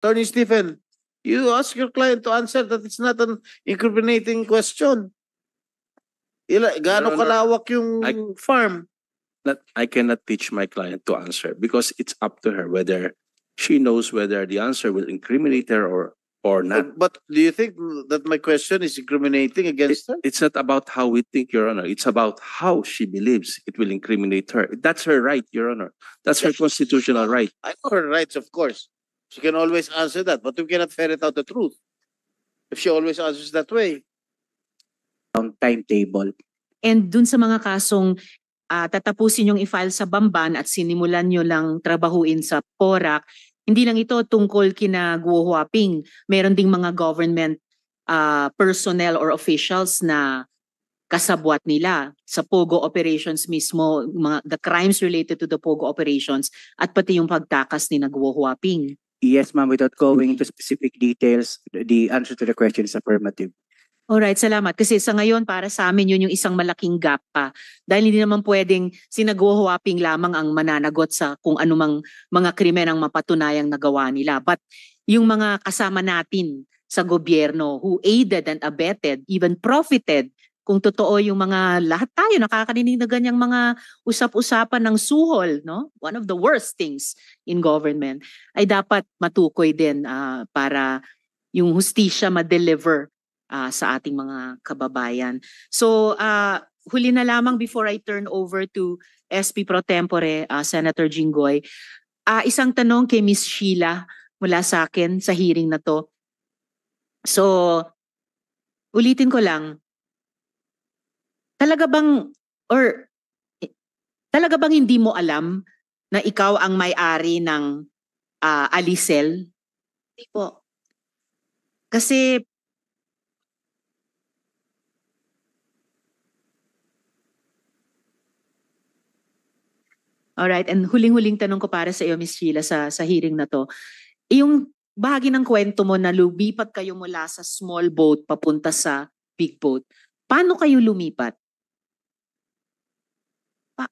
Attorney Stephen, you ask your client to answer that it's not an incriminating question. Gaano Your Honor, kalawak yung farm? I cannot teach my client to answer because it's up to her whether she knows whether the answer will incriminate her or not. But do you think that my question is incriminating against her? It's not about how we think, Your Honor. It's about how she believes it will incriminate her. That's her right, Your Honor. That's her constitutional right. I know her rights, of course. She can always answer that, but we cannot ferret out the truth if she always answers that way. Timetable. And dun sa mga kasong tatapusin yung i-file sa Bamban at sinimulan nyo lang trabahuin sa PORAC, hindi lang ito tungkol kina Guo Huaping. Meron ding mga government personnel or officials na kasabwat nila sa POGO operations mismo, the crimes related to the POGO operations at pati yung pagtakas ni Guo Huaping. Yes, ma'am, without going into specific details, the answer to the question is affirmative. Alright, salamat. Kasi sa ngayon, para sa amin yun yung isang malaking gap pa. Dahil hindi naman pwedeng sina Guo Huaping lamang ang mananagot sa kung anumang mga krimen ang mapatunayang nagawa nila. But yung mga kasama natin sa gobyerno who aided and abetted, even profited, kung totoo yung mga lahat tayo nakakarinig na ganyang mga usap-usapan ng suhol, no? One of the worst things in government ay dapat matukoy din para yung hustisya ma-deliver sa ating mga kababayan. So, huli na lamang before I turn over to SP Pro Tempore, Senator Jinggoy. Isang tanong kay Miss Sheila mula sa akin sa hearing na to. So, ulitin ko lang, talaga bang hindi mo alam na ikaw ang may-ari ng Alicel? Hindi po. Kasi alright, and huling-huling tanong ko para sa iyo, Miss Sheila, sa hearing na to. Yung bahagi ng kwento mo na lumipat kayo mula sa small boat papunta sa big boat, paano kayo lumipat?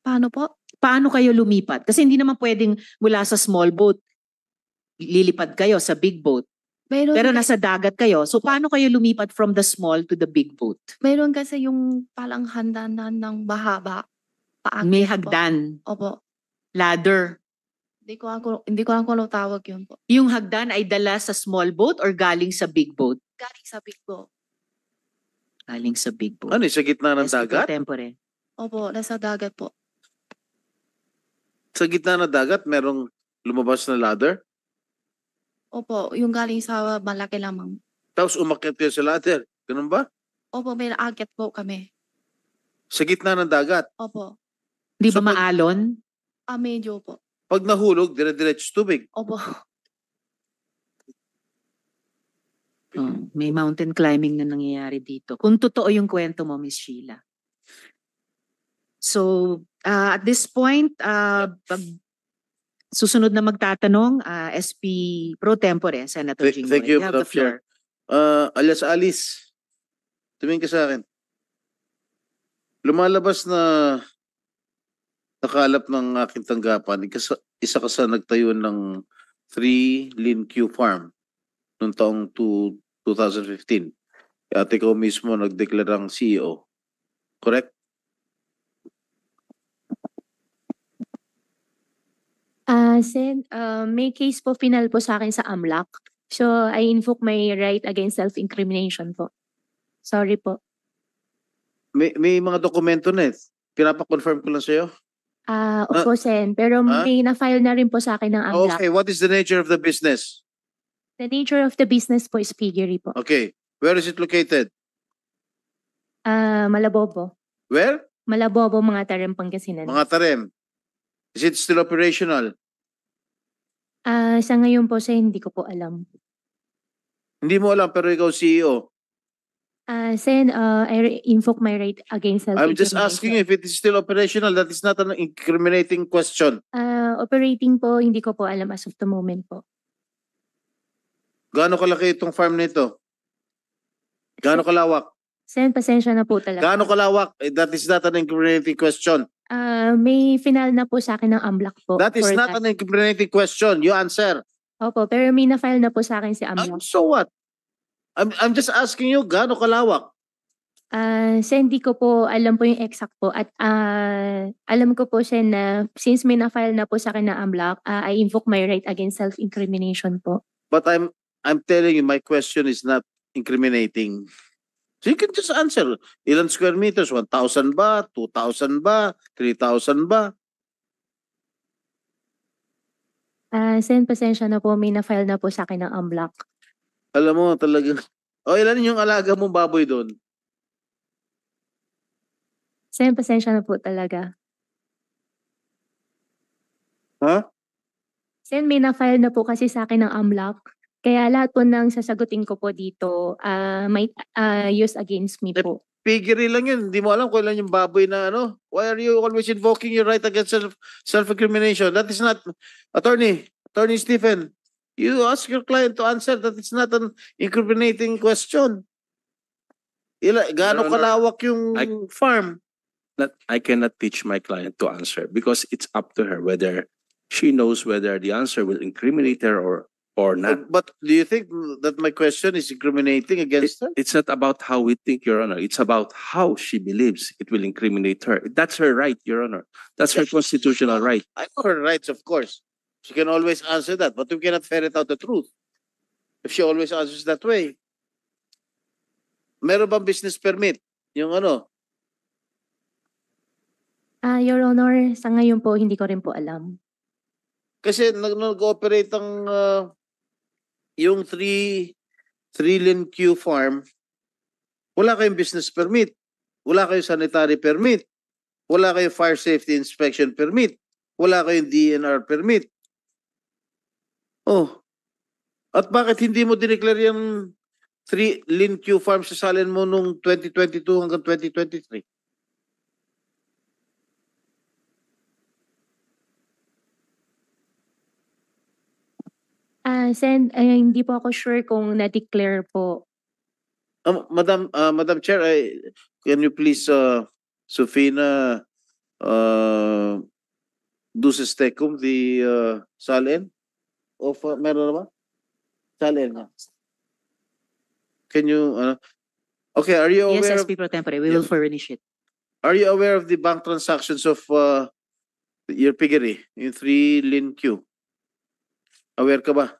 Paano po? Paano kayo lumipat? Kasi hindi naman pwedeng mula sa small boat, lilipad kayo sa big boat. Pero nasa dagat kayo. So paano kayo lumipat from the small to the big boat? Mayroon kasi yung palang handanan ng bahaba. May hagdan. Opo. Ladder. Hindi ko lang kung ano tawag yun po. Yung hagdan ay dala sa small boat or galing sa big boat? Galing sa big boat. Galing sa big boat. Ano, sa gitna ng SP Pro dagat? Tempore. Opo, nasa dagat po. Sa gitna ng dagat, merong lumabas na ladder? Opo, yung galing sa malaki lamang. Tapos umakyat kayo sa ladder. Ganun ba? Opo, may naakyat po kami. Sa gitna ng dagat? Opo. Di ba So, maalon? Medyo po. Pag nahulog, dire-diretso tubig. Opo. May mountain climbing na nangyayari dito. Kung totoo yung kwento mo, Miss Sheila. So, at this point, susunod na magtatanong, SP Pro Tempore, Senator Jinggoy. Thank you, have the Madam Chair. floor. Alias Alice, tumingin ka sa akin. Lumalabas na nakalap ng aking tanggapan, isa ka sa nagtayo ng 3 Lin Q Farm noong taong 2015. At ikaw mismo nagdeklarang CEO. Correct? Sen, may case po final po sa akin sa AMLAC. So, I invoke my right against self-incrimination po. Sorry po. May mga dokumento na eh. Pinapa-confirm ko lang sa'yo. Opo, Sen. Pero may na-file na rin po sa akin ng AMLAC. Okay, what is the nature of the business? The nature of the business po is piggery po. Okay, where is it located? Malabobo. Where? Malabobo, mga Tarem, Pangasinan. Mga Tarem. Is it still operational? Sa ngayon po, Sen, hindi ko po alam. Hindi mo alam pero ikaw CEO. Sen, I invoke my right against self-incrimination. I'm just asking if it is still operational. That is not an incriminating question. Operating po, hindi ko po alam as of the moment po. Gaano kalaki itong farm nito? Gaano kalawak? Sen, pasensya na po talaga. Gaano kalawak? That is not an incriminating question. May final na po sa akin ng AMLAC po. That is not an incriminating question. You answer. Opo, pero may na-file na po sa akin si AMLAC. So what? I'm just asking you, gaano kalawak? Sen, di ko po alam po yung exact po at alam ko po Sen na since may na-file na po sa akin na AMLAC, I invoke my right against self-incrimination po. But I'm telling you, my question is not incriminating. So you can just answer. Ilan square meters? 1,000 ba? 2,000 ba? 3,000 ba? Sen, pasensya na po, may na-file na po sa akin ng AMLAC. Alam mo talaga. O ilan yung alaga mong baboy doon? Sen, pasensya na po talaga. Ha? Sen, may na-file na po kasi sa akin ng AMLAC. Kaya lahat po ng sasagutin ko po dito, may use against me po. Piggery lang yun. Hindi mo alam kung ilan yung baboy na ano. Why are you always invoking your right against self-incrimination? That is not, Attorney Stephen, you ask your client to answer that it's not an incriminating question. Gaano Your Honor, kalawak yung farm? I cannot teach my client to answer because it's up to her whether she knows whether the answer will incriminate her or not. But do you think that my question is incriminating against her? It's not about how we think, Your Honor. It's about how she believes it will incriminate her. That's her right, Your Honor. That's her constitutional right. I know her rights, of course. She can always answer that, but we cannot ferret out the truth if she always answers that way. Meron bang business permit? Yung ano? Your Honor, sa ngayon po, hindi ko rin po alam. Kasi nag-ooperate ang yung 3 Q farm, wala kayong business permit, wala kayong sanitary permit, wala kayong fire safety inspection permit, wala kayong DNR permit. Oh, at bakit hindi mo dineclare yung 3 Q farm sa salin mo nung 2022 hanggang 2023? Sen, hindi po ako sure kung na-declare po. Madam Chair, can you please, Sofina, Duces Tecum, the salin? Of, meron na ba? Salin nga. Can you, okay, are you Yes, aware of, SP Pro Tempore, we will furnish it. are you aware of the bank transactions of your piggery, yung 3 Lin Q? Aware ka ba?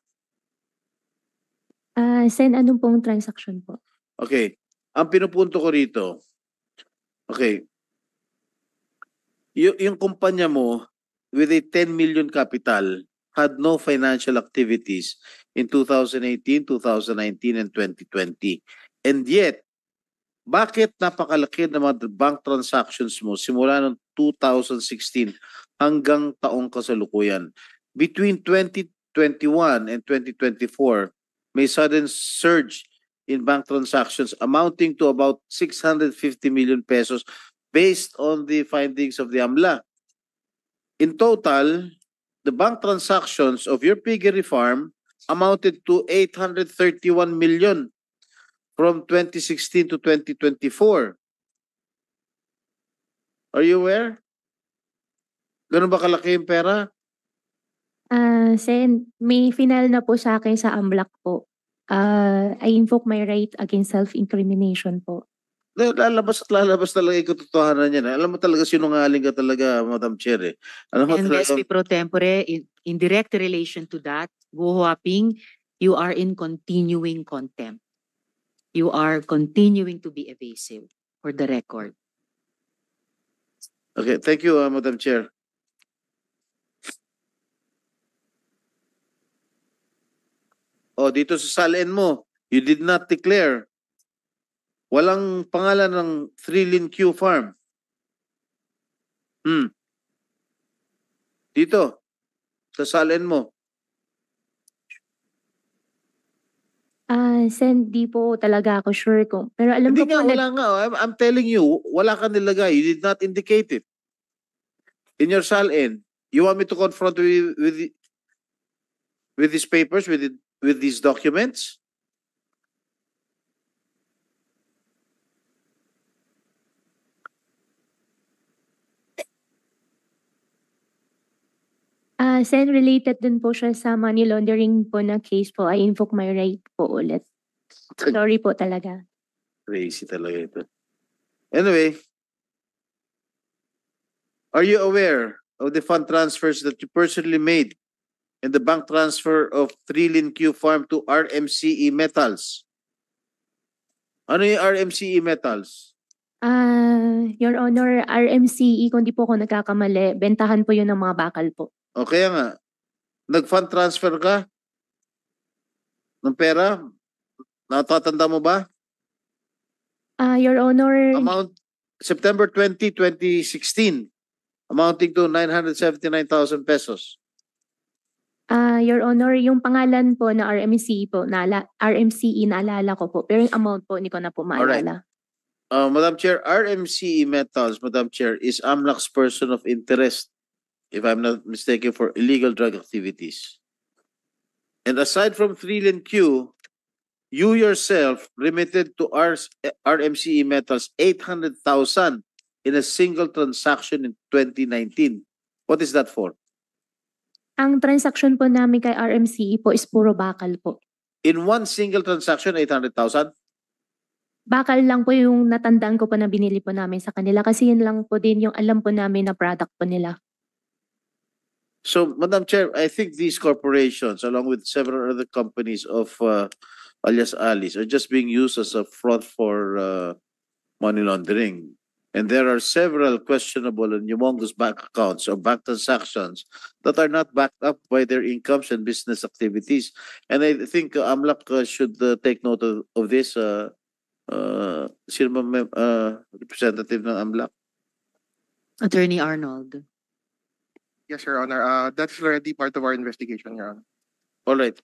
Sen, anong pong transaction po? Okay. Ang pinupunto ko rito, okay, yung kumpanya mo with a 10 million capital had no financial activities in 2018, 2019, and 2020. And yet, bakit napakalaki ng mga bank transactions mo simula noong 2016 hanggang taong kasalukuyan? Between 2021 and 2024, may sudden surge in bank transactions amounting to about 650 million pesos based on the findings of the AMLA. In total, the bank transactions of your piggery farm amounted to 831 million from 2016 to 2024. Are you aware? Ganun ba kalaki yung pera? Sen, may final na po sa akin sa AMLAC po. I invoke my right against self-incrimination po. Lalabas at lalabas talaga yung katotohanan yan. Alam mo talaga sinungaling ka talaga, Madam Chair. Alam mo And talaga, SP Pro Tempore, in direct relation to that, Go Huaping, you are in continuing contempt. You are continuing to be evasive, for the record. okay, thank you, Madam Chair. Oh, dito sa salin mo, you did not declare. Walang pangalan ng 3 Lin Q farm. Dito, sa salin mo. Sen, di po talaga ako sure kung, pero alam Hindi ko nga, po wala nga. I'm telling you, wala ka nilagay. You did not indicate it. In your salin, you want me to confront with these papers, with these documents? Sen, related din po siya sa money laundering po na case po. I invoke my right po ulit. Sorry po talaga. Crazy talaga ito. Anyway, are you aware of the fund transfers that you personally made and the bank transfer of 3 Lin Q Farm to RMCE Metals? Ano yung RMCE Metals? Your Honor, RMCE, kung di po ako nagkakamali, bentahan po yun ng mga bakal po. O kaya nga, nag-fund transfer ka ng pera? Natatanda mo ba? Your Honor, Amount, September 20, 2016, amounting to 979,000 pesos. Your Honor, yung pangalan po na RMCE po, RMCE naalala ko po, pero yung amount po, hindi ko na po maalala. Madam Chair, RMCE Metals, Madam Chair, is AMLAC's person of interest, if I'm not mistaken, for illegal drug activities. And aside from 3 Lin Q, you yourself remitted to RMCE Metals 800,000 in a single transaction in 2019. What is that for? Ang transaction po namin kay RMCE po is puro bakal po. In one single transaction, 800,000? Bakal lang po yung natandaan ko po na binili po namin sa kanila kasi yun lang po din yung alam po namin na product po nila. So, Madam Chair, I think these corporations, along with several other companies of alias Alice, are just being used as a front for money laundering. And there are several questionable and humongous bank accounts or bank transactions that are not backed up by their incomes and business activities. And I think AMLAC should take note of this. Sino representative ng AMLAC? Attorney Arnold. Yes, Your Honor. That's already part of our investigation, Your Honor. All right.